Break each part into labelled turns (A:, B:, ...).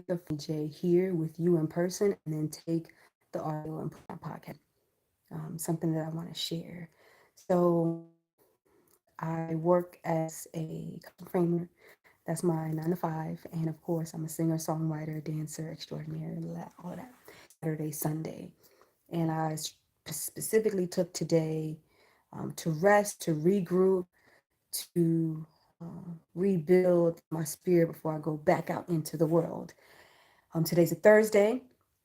A: Tiffany Jaye here with you in person and then take the audio and put on podcast. Something that I want to share. So I work as a framer. That's my 9 to 5. And of course, I'm a singer, songwriter, dancer, extraordinaire, all of that. Saturday, Sunday. And I specifically took today to rest, to regroup, to rebuild my spirit before I go back out into the world. Today's a Thursday,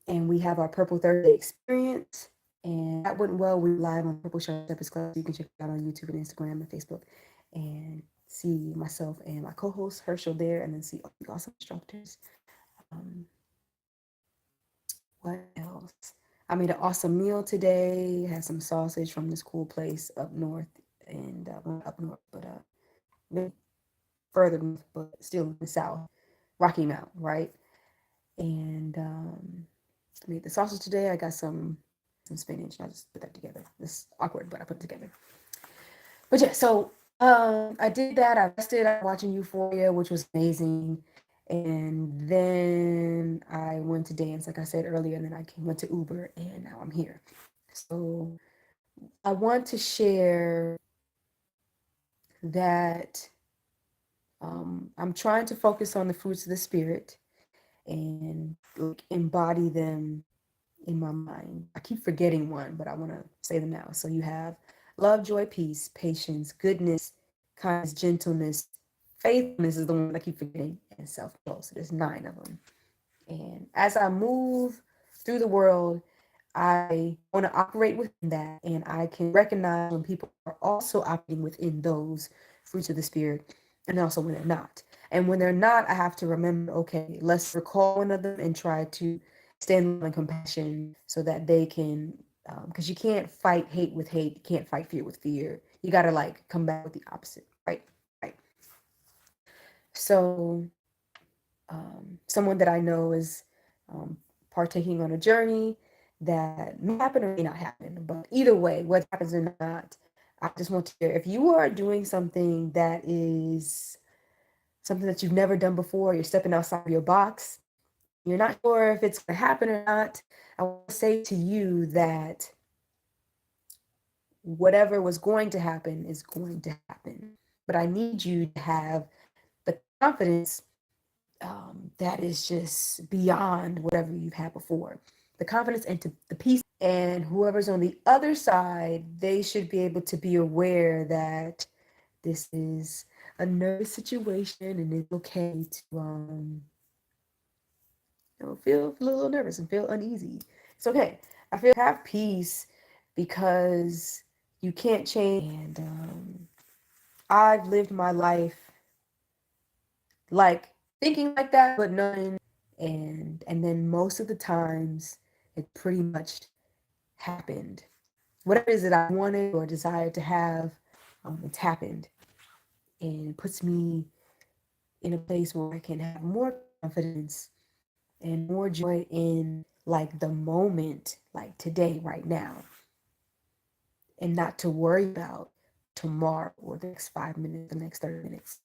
A: and we have our Purple Thursday experience. And that went well. We live on Purple Shepherd's Club. You can check it out on YouTube and Instagram and Facebook and see myself and my co-host Herschel there, and then see all the awesome instructors. Um, what else? I made an awesome meal today. Had some sausage from this cool place up north, and well, up north, but really further north, but still in the south, Rocky Mount, right? And I made the sausage today. I got some spinach. I just put that together. It's awkward, but I put it together. But yeah, so I did that. I rested. I was watching Euphoria, which was amazing. And then I went to dance, like I said earlier, and then went to Uber, and now I'm here. So I want to share that I'm trying to focus on the fruits of the spirit and like embody them in my mind. I keep forgetting one, but I want to say them now. So you have love, joy, peace, patience, goodness, kindness, gentleness, faithfulness is the one that I keep forgetting, and self-control. So there's 9 of them. And as I move through the world, I want to operate within that, and I can recognize when people are also operating within those fruits of the spirit, and also when they're not. And when they're not, I have to remember, okay, let's recall one of them and try to stand in compassion so that they can, because you can't fight hate with hate, you can't fight fear with fear. You got to like come back with the opposite, right? Right. So someone that I know is partaking on a journey that may happen or may not happen. But either way, whether it happens or not, I just want to hear if you are doing something that is something that you've never done before, you're stepping outside of your box, you're not sure if it's going to happen or not, I want to say to you that whatever was going to happen is going to happen. But I need you to have the confidence that is just beyond whatever you've had before. The confidence and the peace. And whoever's on the other side, they should be able to be aware that this is a nervous situation and it's okay to feel a little nervous and feel uneasy. It's okay. I feel have peace because you can't change. And I've lived my life like thinking like that, but knowing, and then most of the times it pretty much happened. Whatever it is that I wanted or desired to have, it's happened, and it puts me in a place where I can have more confidence and more joy in like the moment, like today, right now, and not to worry about tomorrow or the next 5 minutes, the next 30 minutes.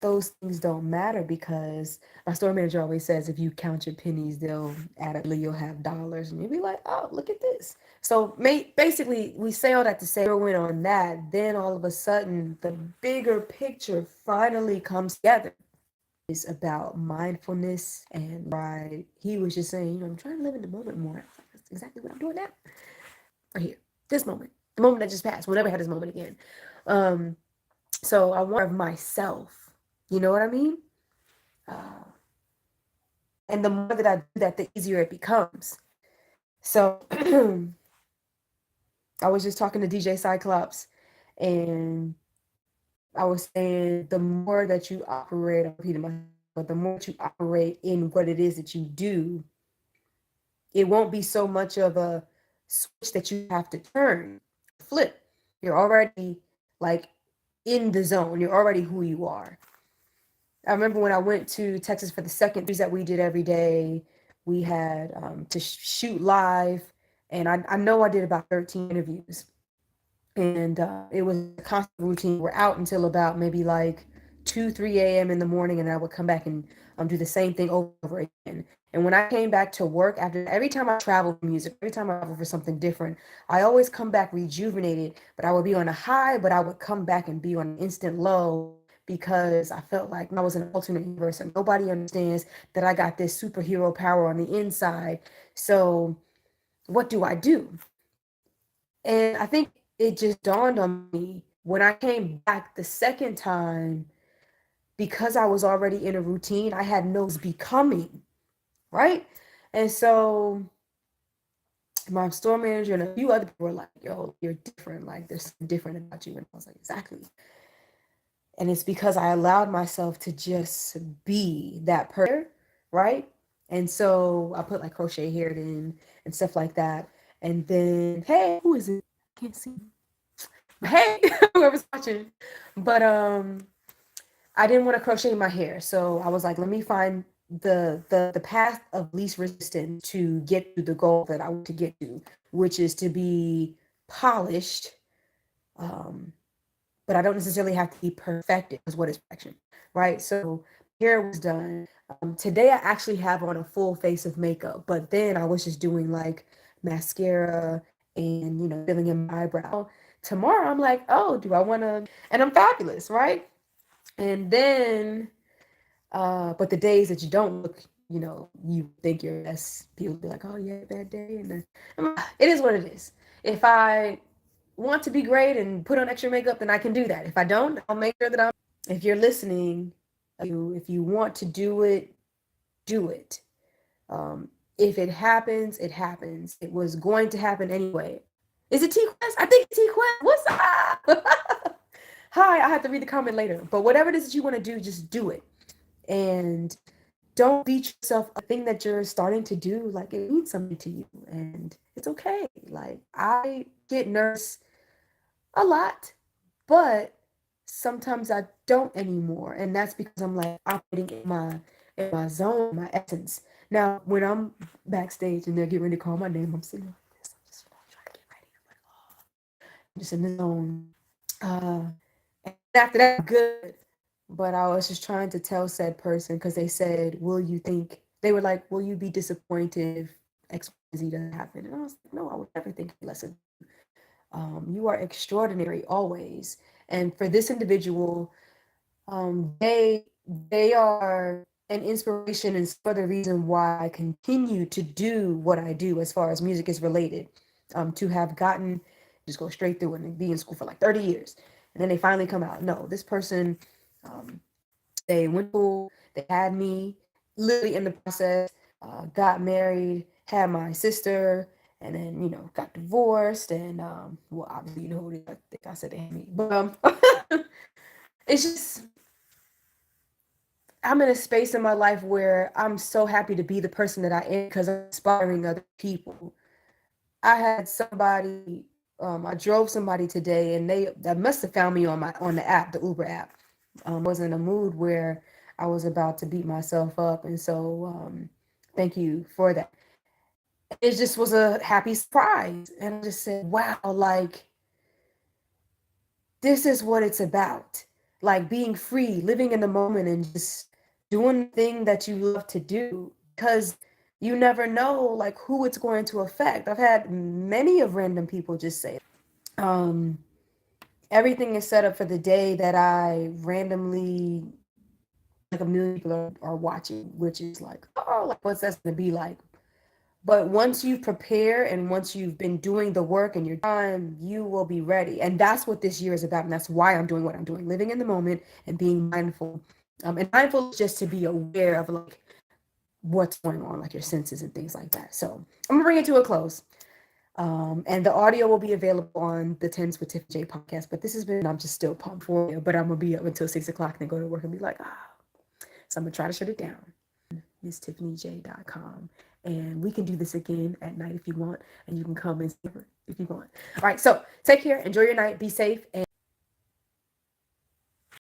A: Those things don't matter because my store manager always says if you count your pennies, they'll add up, you'll have dollars, and you'll be like, oh, look at this. So basically, we say all that to say, went on that, then all of a sudden, the bigger picture finally comes together. It's about mindfulness and pride. He was just saying, I'm trying to live in the moment more. That's exactly what I'm doing now. Right here, this moment, the moment that just passed. We'll never have this moment again. So I want of myself. You know what I mean? Uh, and the more that I do that, the easier it becomes. So I was just talking to DJ Cyclops, and I was saying the more that you operate, I'm repeating myself, but the more that you operate in what it is that you do, it won't be so much of a switch that you have to turn, flip. You're already like in the zone. You're already who you are. I remember when I went to Texas for the second series that we did every day, we had to shoot live. And I know I did about 13 interviews. And it was a constant routine. We're out until about maybe like 2, 3 a.m. in the morning. And I would come back and do the same thing over and over again. And when I came back to work after, every time I travel for music, every time I travel for something different, I always come back rejuvenated, but I would be on a high, but I would come back and be on an instant low because I felt like I was in an alternate universe and nobody understands that I got this superhero power on the inside. So what do I do? And I think it just dawned on me when I came back the second time, because I was already in a routine, I had no becoming, right? And so my store manager and a few other people were like, yo, you're different. Like, there's something different about you. And I was like, exactly. And it's because I allowed myself to just be that person, right? And so I put like crochet here in and stuff like that. And then, hey, who is it? I can't see. Hey, whoever's watching. But I didn't want to crochet my hair, so I was like, let me find the path of least resistance to get to the goal that I want to get to, which is to be polished. Um, but I don't necessarily have to be perfected, because what is perfection, right? So hair was done. Today I actually have on a full face of makeup, but then I was just doing like mascara and filling in my eyebrow. Tomorrow I'm like, oh, do I want to? And I'm fabulous, right? And then, but the days that you don't look, you think you're best, people be like, oh yeah, bad day. And then it is what it is. If I want to be great and put on extra makeup, then I can do that. If I don't, I'll make sure that if you're listening, if you want to do it, do it. If it happens, it happens. It was going to happen anyway. Is it T-Quest? I think it's T-Quest. What's up? Hi, I have to read the comment later. But whatever it is that you want to do, just do it. And don't beat yourself up. The thing that you're starting to do, like, it means something to you. And it's okay. Like, I get nervous a lot, but sometimes I don't anymore. And that's because I'm like operating in my zone, my essence. Now, when I'm backstage and they're getting ready to call my name, I'm sitting like this. I'm just trying to get ready. I'm like, oh, I'm just in the zone. And after that, I'm good. But I was just trying to tell said person, because they said, they were like, will you be disappointed if XYZ doesn't happen? And I was like, no, I would never think less of you. You are extraordinary always. And for this individual, they are an inspiration and for the reason why I continue to do what I do as far as music is related. To have gotten, just go straight through and be in school for like 30 years. And then they finally come out. No, this person, um, they went to school, they had me literally in the process, got married, had my sister, and then, got divorced. And, well, obviously, who it is. I think I said they had me. But it's just, I'm in a space in my life where I'm so happy to be the person that I am because I'm inspiring other people. I had somebody, I drove somebody today, and that must have found me on the app, the Uber app. Was in a mood where I was about to beat myself up, and so thank you for that. It just was a happy surprise, and I just said, "Wow, like this is what it's about, like being free, living in the moment, and just doing the thing that you love to do, because you never know like who it's going to affect." I've had many of random people just say, um, everything is set up for the day that I randomly, like a million people are watching, which is like, oh, like what's that going to be like? But once you prepare and once you've been doing the work and you're done, you will be ready. And that's what this year is about. And that's why I'm doing what I'm doing, living in the moment and being mindful. And mindful is just to be aware of like what's going on, like your senses and things like that. So I'm gonna bring it to a close. And the audio will be available on the Tens with Tiffany Jaye podcast. But this has been, I'm just still pumped for you, but I'm gonna be up until 6 o'clock and then go to work and be like, ah. So I'm gonna try to shut it down. MissTiffanyJ.com. And we can do this again at night if you want, and you can come and see her if you want. All right, so take care, enjoy your night, be safe, and